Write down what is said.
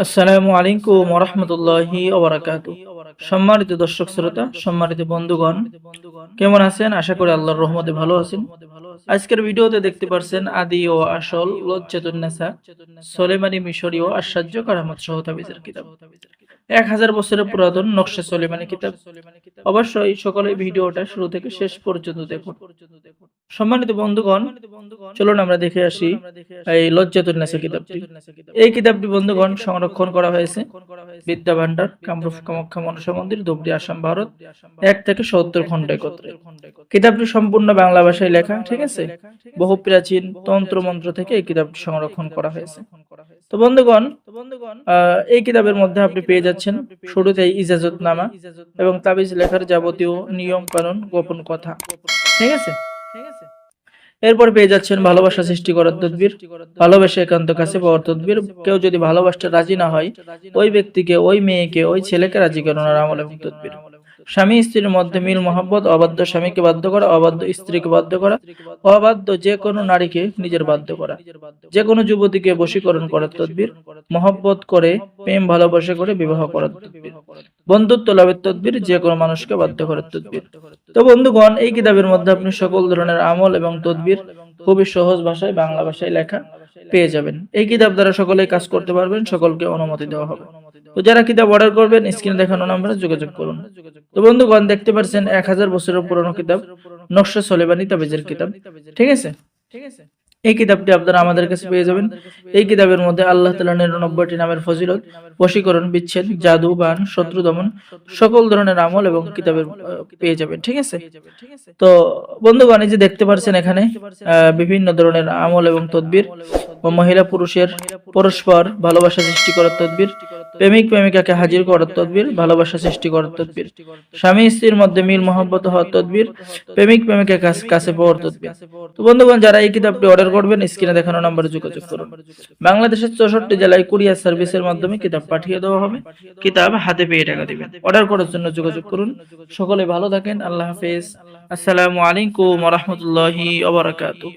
আসসালামু আলাইকুম ওয়া রাহমাতুল্লাহি ওয়া বারাকাতুহু। সম্মানিত দর্শক শ্রোতা, সম্মানিত বন্ধুগণ, কেমন আছেন? আশা করি আল্লাহর রহমতে ভালো আছেন। আজকের ভিডিওতে দেখতে পারছেন আদি ও আসল লজ্জাতুন নেসা সুলেমানি মিশরী ও আশ্চর্য কারামত সহ তাবিজের কিতাব। 1000 বছরের পুরাতন নকশা সুলেমানি কিতাব। অবশ্যই সকলে ভিডিওটা শুরু থেকে শেষ পর্যন্ত দেখুন। সম্মানিত বন্ধুগণ, চলুন আমরা দেখে আসি এই লজ্জাতুন নেসা কিতাবটি। এই কিতাবটি বন্ধুগণ সংরক্ষণ করা হয়েছে বিদ্যা ভান্ডার, কামরূপ কামাখ্যা মনসা মন্দির, ধুবড়ী, আসাম, ভারত 1 থেকে 70 খণ্ড একত্রে। কিতাবটি সম্পূর্ণ বাংলা ভাষায় লেখা, ঠিক আছে? বহু প্রাচীন তন্ত্র মন্ত্র থেকে এই কিতাবটি সংরক্ষণ করা হয়েছে। তো বন্ধুগণ, এই কিতাবের মধ্যে আপনি পেয়ে যাচ্ছেন শুরুতেই ইজাজতনামা এবং তাবিজ লেখার যাবতীয় নিয়ম কানুন, গোপন কথা, ঠিক আছে? এরপর পেয়ে যাচ্ছেন ভালোবাসা সৃষ্টি করার তদবির, ভালোবাসা একান্ত কাছে পাওয়ার তদবির। কেউ যদি ভালোবাসতে রাজি না হয়, ওই ব্যক্তিকে, ওই মেয়েকে, ওই ছেলেকে রাজি করানোর আমল এবং তদবির। স্বামী স্ত্রীর মধ্যে মিল মহব্বত, অবাধ্য স্বামীকে বাধ্য করা, অবাধ্য স্ত্রীকে বাধ্য করা, অবাধ্য যে কোনো নারীকে নিজের বাধ্য করা, যে কোনো যুবতীকে বশীকরণ করার তদবির, মহব্বত করে প্রেম ভালোবাসা করে বিবাহ করার তদবির, বন্ধুত্ব লাভের তদবির, যে কোনো মানুষকে বাধ্য করার তদবির। তো বন্ধুগণ, এই কিতাবের মধ্যে আপনি সকল ধরনের আমল এবং তদবির খুবই সহজ ভাষায়, বাংলা ভাষায় লেখা পেয়ে যাবেন। এই কিতাব দ্বারা সকলেই কাজ করতে পারবেন, সকলকে অনুমতি দেওয়া হবে। তো যারা কিতাব অর্ডার করবেন, স্ক্রিনে দেখানো নম্বরে যোগাযোগ করুন। তো বন্ধুগণ, দেখতে পাচ্ছেন 1000 বছরের পুরনো কিতাব, নকশা সুলেমানি তাবিজের কিতাব, ঠিক আছে? এই কিতাবটি আপনারা আমাদের কাছে পেয়ে যাবেন। এই কিতাবের মধ্যে আল্লাহ তাআলার 99টি নামের ফজিলত, বশীকরণ, বিচ্ছেদ, জাদু, বান, শত্রু দমন, সকল ধরনের আমল এবং কিতাবের পেয়ে যাবেন, ঠিক আছে? তো বন্ধুগণ, এই যে দেখতে পাচ্ছেন এখানে বিভিন্ন ধরনের আমল এবং তদবির ও মহিলা পুরুষের পরস্পর ভালোবাসা সৃষ্টি করার তদবির, প্রেমিক প্রেমিকাকে হাজির করার তদবির, ভালোবাসা সৃষ্টি করার তদবির, স্বামী স্ত্রীর মধ্যে মিল মহব্বত হওয়ার তদবির, প্রেমিক প্রেমিকার কাছে পাওয়ার তদবির। তো বন্ধুগণ, যারা এই কিতাবটি অর্ডার করবেন, স্ক্রিনে দেখানো নম্বরে যোগাযোগ করুন। বাংলাদেশের 64 জেলায় কুরিয়ার সার্ভিসের মাধ্যমে কিতাব পাঠিয়ে দেওয়া হবে। কিতাব হাতে পেয়ে টাকা দিবেন। অর্ডার করার জন্য যোগাযোগ করুন। সকলে ভালো থাকেন। আল্লাহ হাফেজ। আসসালামু আলাইকুম ওয়া রাহমাতুল্লাহি ওয়া বারাকাতুহু।